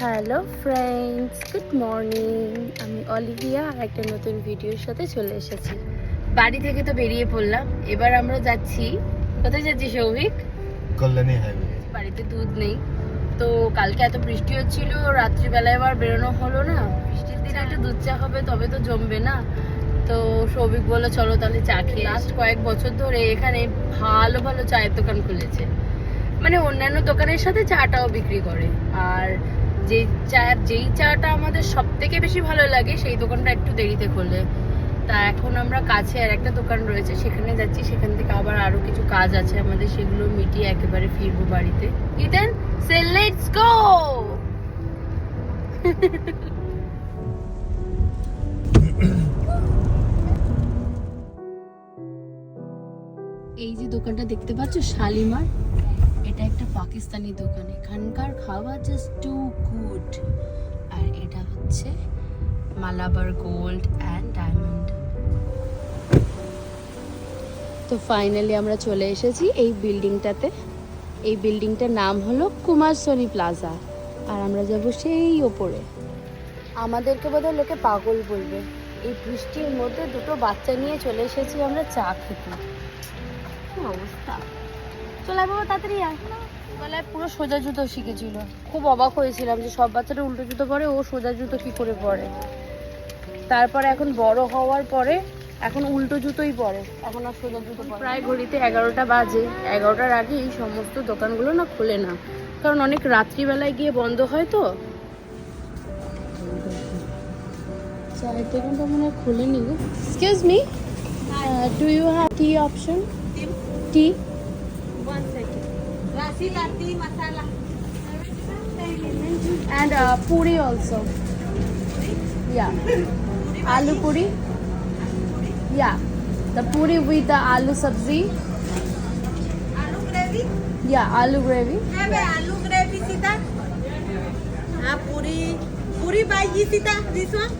Hello friends, good morning. আমি Olivia আর একটা নতুন ভিডিওর সাথে চলে এসেছি। বাড়ি থেকে তো বেরিয়ে পড়লাম, এবার আমরা যাচ্ছি। কোথায় যাচ্ছি সৌভিক? কল্যাণী হাইওয়ে। বাড়িতে দুধ নেই, তো কালকে এত বৃষ্টি হচ্ছিল, রাত্রিবেলায় আবার বেরোনো হলো না। বৃষ্টির দিনে একটা দুধ চা হবে, তবে তো জমবে না। তো সৌভিক বললো চলো তাহলে চা খেয়ে। লাস্ট কয়েক বছর ধরে এখানে ভালো ভালো চায়ের দোকান খুলেছে, মানে অন্যান্য দোকানের সাথে চাটাও বিক্রি করে। আর যেই চাটা আমাদের সব থেকে বেশি ভালো লাগে সেই দোকানটা একটু দেরিতে খোলে। তা এখন আমরা কাছে আর একটা দোকান রয়েছে, সেখানে যাচ্ছি। সেখান থেকে আবার আরো কিছু কাজ আছে আমাদের, সেগুলো মিটিয়ে একেবারে ফিরবো বাড়িতে। Eden say let's go. এই যে দোকানটা দেখতে পাচ্ছ, শালিমার, এটা একটা পাকিস্তানি দোকান। এখানকার খাবার জাস্ট টু গুড। আর এটা হচ্ছে মালাবার গোল্ড অ্যান্ড ডায়মন্ড। তো ফাইনালি আমরা চলে এসেছি এই বিল্ডিংটাতে। এই বিল্ডিংটার নাম হলো কুমার সোনি প্লাজা। আর আমরা যাব সেই ওপরে। আমাদেরকে বোধহয় লোকে পাগল বলবে, এই বৃষ্টির মধ্যে দুটো বাচ্চা নিয়ে চলে এসেছি আমরা চা খেতে। কি অবস্থা! চলে বাবা, তাড়াতাড়ি আয়। গলায় পুরো সোজা জুতো শিখেছিল, খুব অবাক হয়েছিলাম যে সব বাচ্চারা উল্টো জুতো পরে, ও সোজা জুতো কি করে পরে। তারপরে এখন বড় হওয়ার পরে এখন উল্টো জুতোই পরে, এখন আর সোজা জুতো পরে। প্রায় ঘড়িতে 11টা বাজে। 11টার আগে এই সমস্ত দোকানগুলো না খোলে না, কারণ অনেক রাত্রিবেলায় গিয়ে বন্ধ হয়। তো চায়ের দোকানটা মনে হয় খোলেনি। Excuse me, do you have tea option? Tea? One second. Rasi lati masala. And puri also. Yeah. Aloo puri. Yeah. The puri with the aloo sabzi. Aloo gravy? Yeah, aloo gravy. Have a aloo gravy sita. Puri. Puri by sita. This one.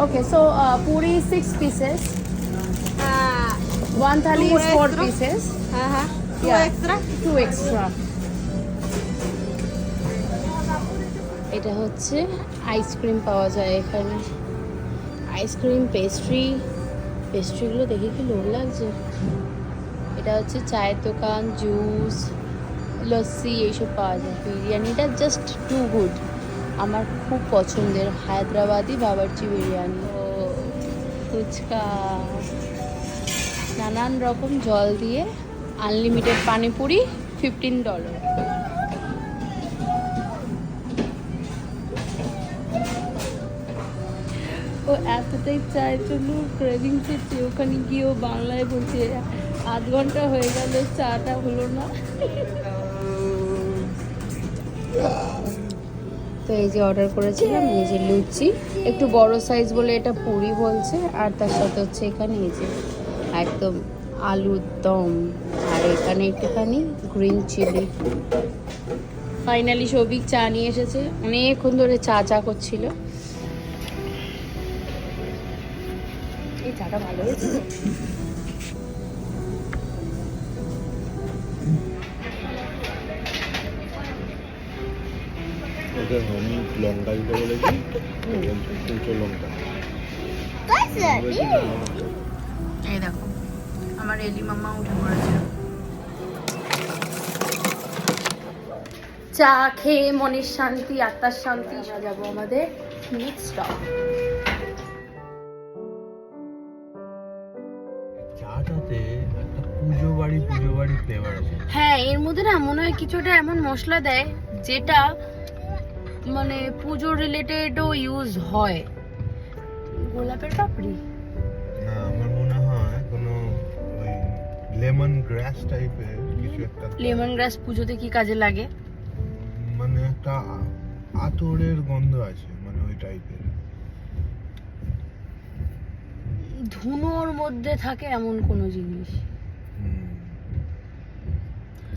Okay, so puri 6 pieces. One thali Two is 4 extra. pieces. Two Yeah. extra. 2 extra. এটা হচ্ছে ice cream পাওয়া যায় এখানে। Ice cream, পেস্ট্রিগুলো দেখে কি লোভ লাগছে। এটা হচ্ছে চায়ের দোকান, জুস, লস্যি এইসব পাওয়া যায়। বিরিয়ানিটা জাস্ট টু গুড, আমার খুব পছন্দের হায়দ্রাবাদি বাবরচি বিরিয়ানি। ও ফুচকা, নানান রকম জল দিয়ে আনলিমিটেড পানিপুরি, $15। ও এতটাই চায়ের জন্য ক্রেভিং হচ্ছে, ওখানে গিয়েও বাংলায় বলছে 8 ঘন্টা হয়ে গেল চাটা হলো না। তো এই যে অর্ডার করেছিলাম, এই যে লুচি, একটু বড় সাইজ বলে এটা পুরি বলছে। আর তার সাথে হচ্ছে এখানে এই যে একদম আলুর দম, আর এখানে একটুখানি গ্রিন চিলি। ফাইনালি সৌভিক চা নিয়ে এসেছে, অনেকক্ষণ ধরে চা করছিল। এই চাটা ভালো হয়েছে। ওকে আমি লঙ্কা দিতে বলেছি, কুচো লঙ্কা। এই দেখো, আমার এলি মামা উঠে পড়েছে। চা খেয়ে মনের শান্তি, আত্মার শান্তি। সাজাবো আমাদের নেক্সট স্টপ। চাটাতে একটা পুজো বাড়ি ফ্লেভার আছে। হ্যাঁ, এর মধ্যে না মনে হয় কিছুটা এমন মশলা দেয় যেটা মানে পুজো রিলেটেডও ইউজ হয়। গোলাপের পাপড়ি না, আমার মনে হয় কোনো ওই লেমন গ্রাস টাইপের কিছু একটা। লেমন গ্রাস পুজোতে কি কাজে লাগে? মানে একটা আতরের গন্ধ আছে, মানে ওই টাইপের। ধুনোর মধ্যে থাকে এমন কোনো জিনিস।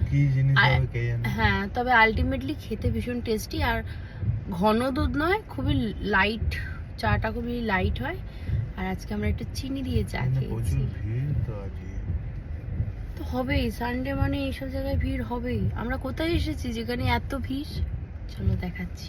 কি জিনিস হবে কে জানে। হ্যাঁ, তবে আলটিমেটলি খেতে ভীষণ টেস্টি। আর ঘন দুধ নয়, খুবই লাইট, চাটা খুবই লাইট হয়। আর আজকে আমরা একটু চিনি দিয়ে চা খেয়েছি। প্রচুর ভিড় তো আজকে। তো হবেই, সানডে মানে এইসব জায়গায় ভিড় হবেই। আমরা কোথায় এসেছি যেখানে এত ভিড়? চলো দেখাচ্ছি।